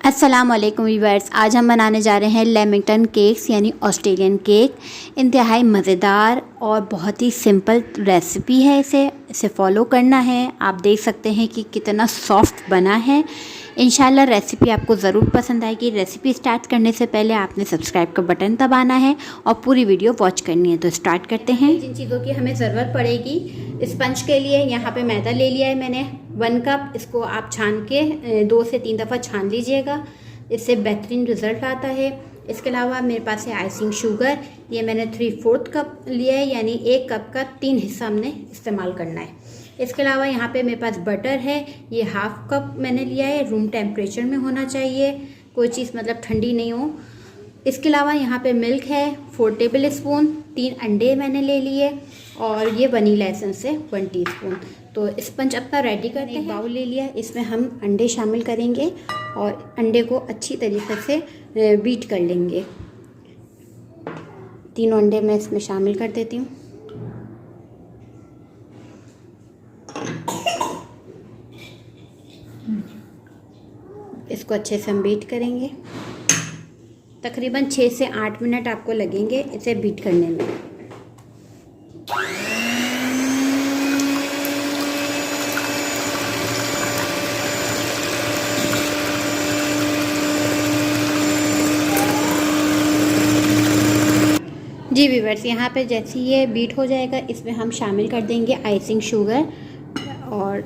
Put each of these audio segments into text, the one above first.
अस्सलाम वालेकुम व्यूअर्स। आज हम बनाने जा रहे हैं लेमिंगटन केक्स यानी ऑस्ट्रेलियन केक। इंतहाई मज़ेदार और बहुत ही सिंपल रेसिपी है। इसे फॉलो करना है। आप देख सकते हैं कि कितना सॉफ्ट बना है। इंशाल्लाह रेसिपी आपको ज़रूर पसंद आएगी। रेसिपी स्टार्ट करने से पहले आपने सब्सक्राइब का बटन दबाना है और पूरी वीडियो वॉच करनी है। तो स्टार्ट करते हैं। जिन चीज़ों की हमें ज़रूरत पड़ेगी, स्पंज के लिए यहाँ पे मैदा ले लिया है मैंने 1 कप। इसको आप छान के 2 से 3 दफ़ा छान लीजिएगा, इससे बेहतरीन रिज़ल्ट आता है। इसके अलावा मेरे पास है आइसिंग शुगर, ये मैंने 3/4 कप लिया है, यानी 1 कप का 3 हिस्सा हमने इस्तेमाल करना है। इसके अलावा यहाँ पे मेरे पास बटर है, ये 1/2 कप मैंने लिया है। रूम टेम्परेचर में होना चाहिए, कोई चीज़ मतलब ठंडी नहीं हो। इसके अलावा यहाँ पे मिल्क है 4 टेबल स्पून, 3 अंडे मैंने ले लिए और ये वनीला एसेंस है 1 टीस्पून। तो स्पंज अपना रेडी करते हैं। एक बाउल ले लिया, इसमें हम अंडे शामिल करेंगे और अंडे को अच्छी तरीके से बीट कर लेंगे। 3 अंडे मैं इसमें शामिल कर देती हूँ। इसको अच्छे से हम बीट करेंगे। तकरीबन 6 से 8 मिनट आपको लगेंगे इसे बीट करने में। जी व्यूअर्स, यहाँ पे जैसे ये बीट हो जाएगा, इसमें हम शामिल कर देंगे आइसिंग शुगर और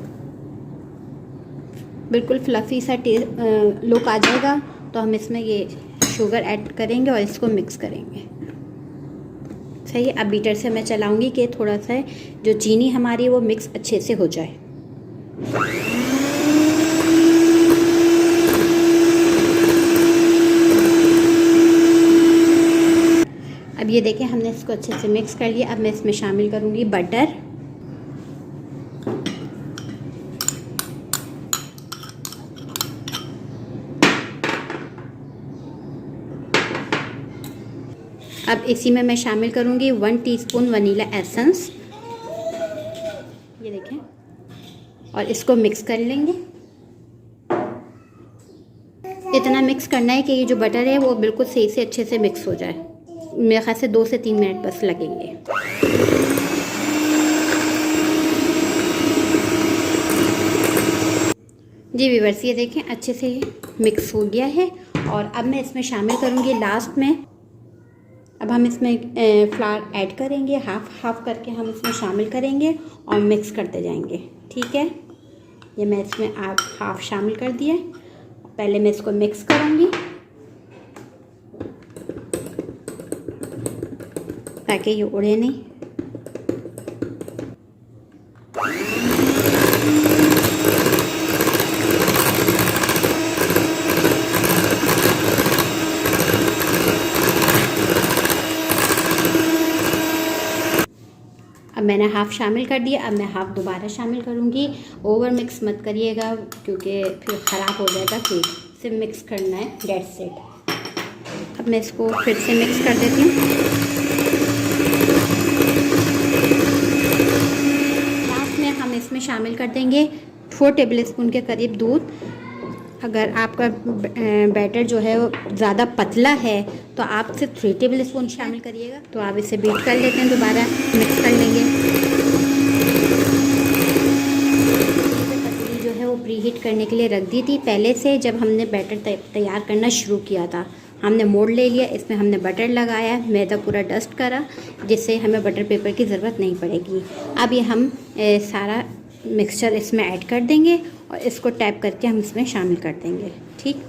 बिल्कुल फ्लफ़ी सा लुक आ जाएगा। तो हम इसमें ये शुगर ऐड करेंगे और इसको मिक्स करेंगे। सही है। अब बीटर से मैं चलाऊंगी कि थोड़ा सा जो चीनी हमारी वो मिक्स अच्छे से हो जाए। अब ये देखें, हमने इसको अच्छे से मिक्स कर लिया। अब मैं इसमें शामिल करूंगी बटर। अब इसी में मैं शामिल करूंगी 1 टीस्पून वनीला एसेंस, ये देखें, और इसको मिक्स कर लेंगे। इतना मिक्स करना है कि ये जो बटर है वो बिल्कुल सही से अच्छे से मिक्स हो जाए। मेरे ख्याल से 2 से 3 मिनट बस लगेंगे। जी व्यूअर्स, ये देखें अच्छे से मिक्स हो गया है। और अब मैं इसमें शामिल करूंगी लास्ट में, अब हम इसमें फ्लावर ऐड करेंगे, हाफ करके हम इसमें शामिल करेंगे और मिक्स करते जाएंगे। ठीक है, ये मैं इसमें हाफ शामिल कर दिया। पहले मैं इसको मिक्स करूंगी ताकि ये उड़े नहीं। अब मैंने हाफ़ शामिल कर दिया, अब मैं हाफ़ दोबारा शामिल करूँगी। ओवर मिक्स मत करिएगा क्योंकि फिर ख़राब हो जाएगा केक। से मिक्स करना है, डेट्स इट। अब मैं इसको फिर से मिक्स कर देती हूँ। लास्ट में हम इसमें शामिल कर देंगे 4 टेबल स्पून के करीब दूध। अगर आपका बैटर जो है वो ज़्यादा पतला है तो आप सिर्फ 3 टेबल स्पून शामिल करिएगा। तो आप इसे बीट कर लेते हैं, दोबारा मिक्स कर लेंगे। पतीली जो है वो प्री हीट करने के लिए रख दी थी पहले से। जब हमने बैटर तैयार करना शुरू किया था, हमने मोल्ड ले लिया, इसमें हमने बटर लगाया, मैदा पूरा डस्ट करा, जिससे हमें बटर पेपर की ज़रूरत नहीं पड़ेगी। अब ये हम सारा मिक्सचर इसमें ऐड कर देंगे और इसको टैप करके हम इसमें शामिल कर देंगे। ठीक,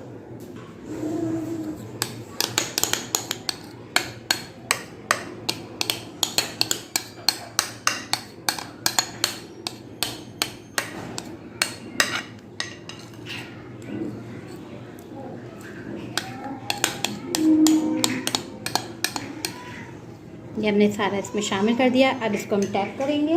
ये हमने सारा इसमें शामिल कर दिया। अब इसको हम टैप करेंगे।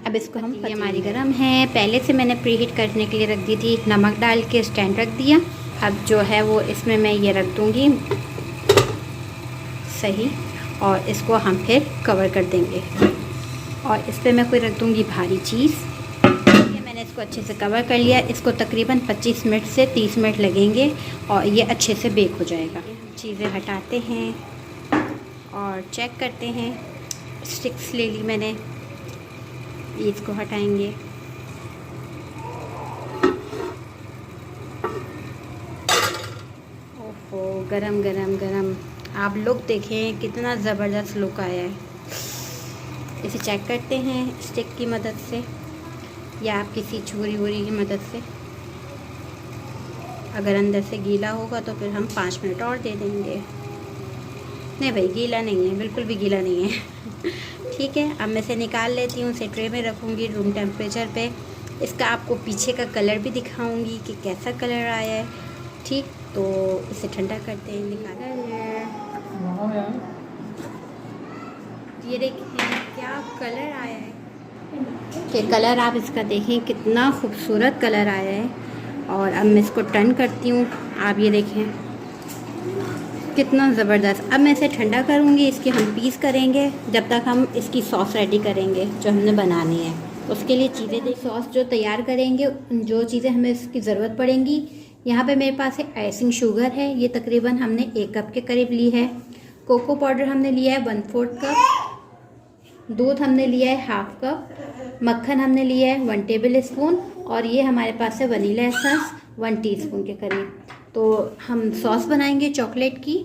अब इसको हम, ये हमारी गरम है, पहले से मैंने प्री हीट करने के लिए रख दी थी। नमक डाल के स्टैंड रख दिया। अब जो है वो इसमें मैं ये रख दूँगी सही। और इसको हम फिर कवर कर देंगे। और इस पर मैं कोई रख दूँगी भारी चीज़। ये मैंने इसको अच्छे से कवर कर लिया। इसको तकरीबन 25 मिनट से 30 मिनट लगेंगे और ये अच्छे से बेक हो जाएगा। चीज़ें हटाते हैं और चेक करते हैं। स्टिक्स ले ली मैंने, इसको हटाएंगे। ओहो, गरम गरम गरम। आप लुक देखें कितना ज़बरदस्त लुक आया है। इसे चेक करते हैं स्टिक की मदद से या आप किसी छुरी वुरी की मदद से। अगर अंदर से गीला होगा तो फिर हम 5 मिनट और दे देंगे। नहीं भाई, गीला नहीं है, बिल्कुल भी गीला नहीं है। ठीक है, अब मैं इसे निकाल लेती हूँ। इसे ट्रे में रखूँगी रूम टेम्परेचर पे। इसका आपको पीछे का कलर भी दिखाऊँगी कि कैसा कलर आया है। ठीक, तो इसे ठंडा करते हैं, निकाल। ये देखिए क्या कलर आया है। कि कलर आप इसका देखें कितना खूबसूरत कलर आया है। और अब मैं इसको टर्न करती हूँ। आप ये देखें कितना ज़बरदस्त। अब मैं इसे ठंडा करूँगी। इसके हम पीस करेंगे जब तक हम इसकी सॉस रेडी करेंगे जो हमने बनानी है। उसके लिए चीज़ें देख, सॉस जो तैयार करेंगे, जो चीज़ें हमें इसकी ज़रूरत पड़ेंगी। यहाँ पे मेरे पास है आइसिंग शुगर है, ये तकरीबन हमने 1 कप के करीब ली है। कोको पाउडर हमने लिया है 1/4 कप। दूध हमने लिया है 1/2 कप। मक्खन हमने लिया है 1 टेबल स्पून। और ये हमारे पास है वनीला एसेंस 1 टीस्पून के करीब। तो हम सॉस बनाएंगे चॉकलेट की।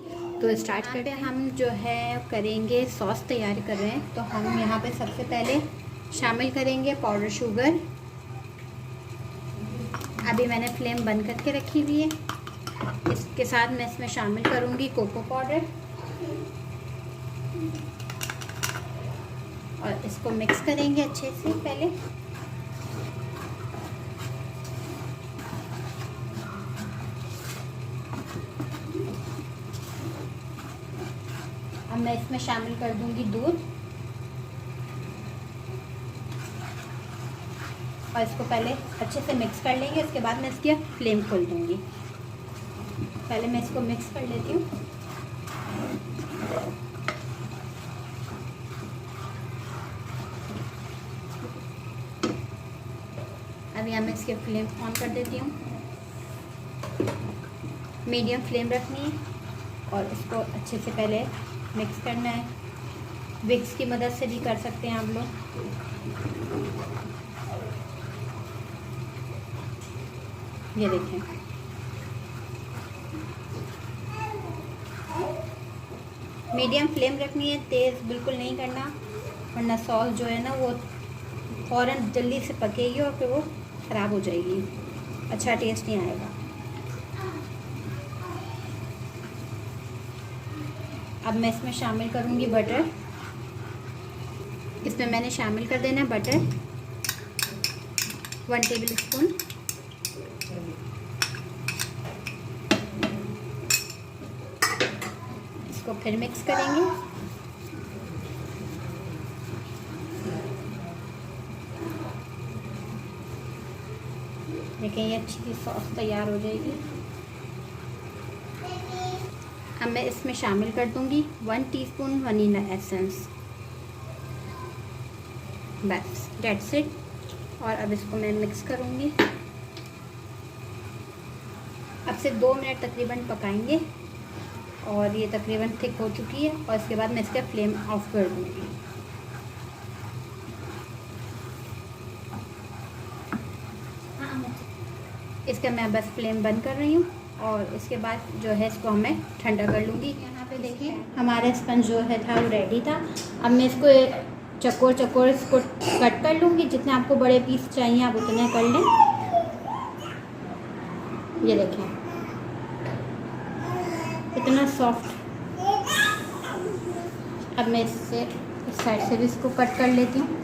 तो स्टार्ट करते हैं। हम जो है करेंगे सॉस तैयार कर रहे हैं। तो हम यहाँ पे सबसे पहले शामिल करेंगे पाउडर शुगर। अभी मैंने फ्लेम बंद करके रखी हुई है। इसके साथ मैं इसमें शामिल करूँगी कोको पाउडर और इसको मिक्स करेंगे अच्छे से। पहले अब मैं इसमें शामिल कर दूंगी दूध और इसको पहले अच्छे से मिक्स कर लेंगे। इसके बाद मैं इसकी फ्लेम खोल दूंगी। पहले मैं इसको मिक्स कर लेती हूँ। अभी मैं इसकी फ्लेम ऑन कर देती हूँ। मीडियम फ्लेम रखनी है और इसको अच्छे से पहले मिक्स करना है। विक्स की मदद से भी कर सकते हैं आप लोग। ये देखें, मीडियम फ्लेम रखनी है, तेज़ बिल्कुल नहीं करना, वरना सॉस जो है ना वो फ़ौरन जल्दी से पकेगी और फिर वो ख़राब हो जाएगी, अच्छा टेस्ट नहीं आएगा। अब मैं इसमें शामिल करूँगी बटर। इसमें मैंने शामिल कर देना है बटर 1 टेबल स्पून। इसको फिर मिक्स करेंगे। देखिए ये अच्छी सी सॉस तैयार हो जाएगी। अब मैं इसमें शामिल कर दूंगी 1 टीस्पून वनीला एसेंस। बस डेट्स इट। और अब इसको मैं मिक्स करूंगी। अब से 2 मिनट तकरीबन पकाएंगे और ये तकरीबन थिक हो चुकी है। और इसके बाद मैं इसका फ्लेम ऑफ कर दूंगी। इसका मैं बस फ्लेम बंद कर रही हूँ और इसके बाद जो है इसको मैं ठंडा कर लूँगी। यहाँ पे देखिए हमारा स्पंज जो है था वो रेडी था। अब मैं इसको चकोर चकोर इसको कट कर लूँगी। जितने आपको बड़े पीस चाहिए आप उतने कर लें। ये देखें इतना सॉफ्ट। अब मैं इससे इस साइड से भी इसको कट कर लेती हूँ।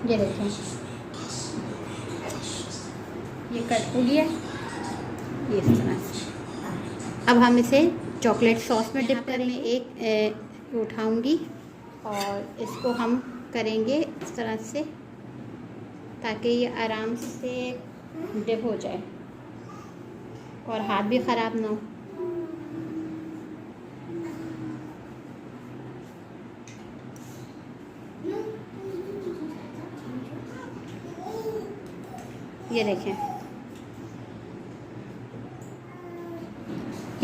ये देखें ये कट हो गया ये इस तरह से। अब हम इसे चॉकलेट सॉस में डिप करेंगे। एक उठाऊंगी और इसको हम करेंगे इस तरह से ताकि ये आराम से डिप हो जाए और हाथ भी ख़राब ना हो। ये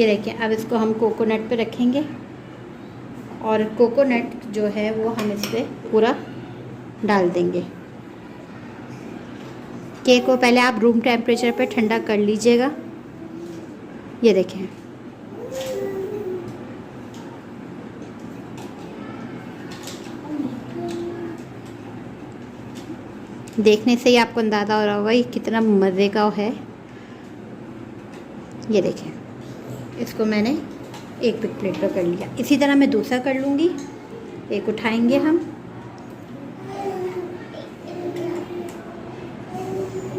देखें, अब इसको हम कोकोनट पे रखेंगे और कोकोनट जो है वो हम इस पर पूरा डाल देंगे। केक को पहले आप रूम टेम्परेचर पे ठंडा कर लीजिएगा। ये देखें, देखने से ही आपको अंदाज़ा हो रहा होगा ये कितना मज़े का है। ये देखें, इसको मैंने एक बिग प्लेट पर कर लिया। इसी तरह मैं दूसरा कर लूँगी। एक उठाएंगे हम,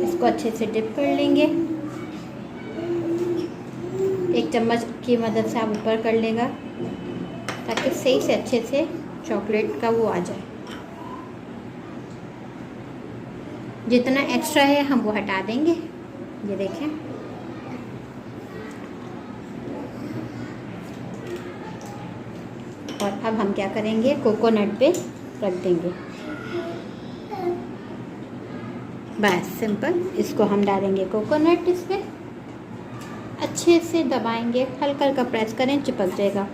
इसको अच्छे से डिप कर लेंगे। एक चम्मच की मदद से आप ऊपर कर लेगा ताकि सही से अच्छे से चॉकलेट का वो आ जाए। जितना एक्स्ट्रा है हम वो हटा देंगे। ये देखें, और अब हम क्या करेंगे, कोकोनट पे रख देंगे। बस सिंपल। इसको हम डालेंगे कोकोनट, इस पर अच्छे से दबाएंगे, हल्का हल्का प्रेस करें, चिपक जाएगा।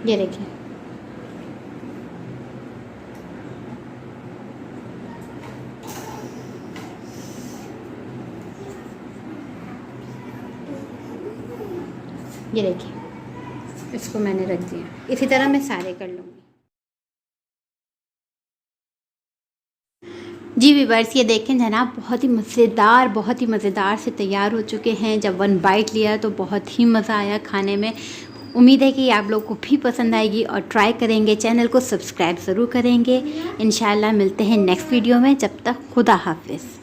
ये देखिए, ये देखिए, इसको मैंने रख दिया। इसी तरह मैं सारे कर लूँगी। जी व्यूअर्स, ये देखें जनाब, बहुत ही मज़ेदार से तैयार हो चुके हैं। जब वन बाइट लिया तो बहुत ही मज़ा आया खाने में। उम्मीद है कि आप लोग को भी पसंद आएगी और ट्राई करेंगे। चैनल को सब्सक्राइब ज़रूर करेंगे। इंशाल्लाह मिलते हैं नेक्स्ट वीडियो में। जब तक खुदा हाफिज़।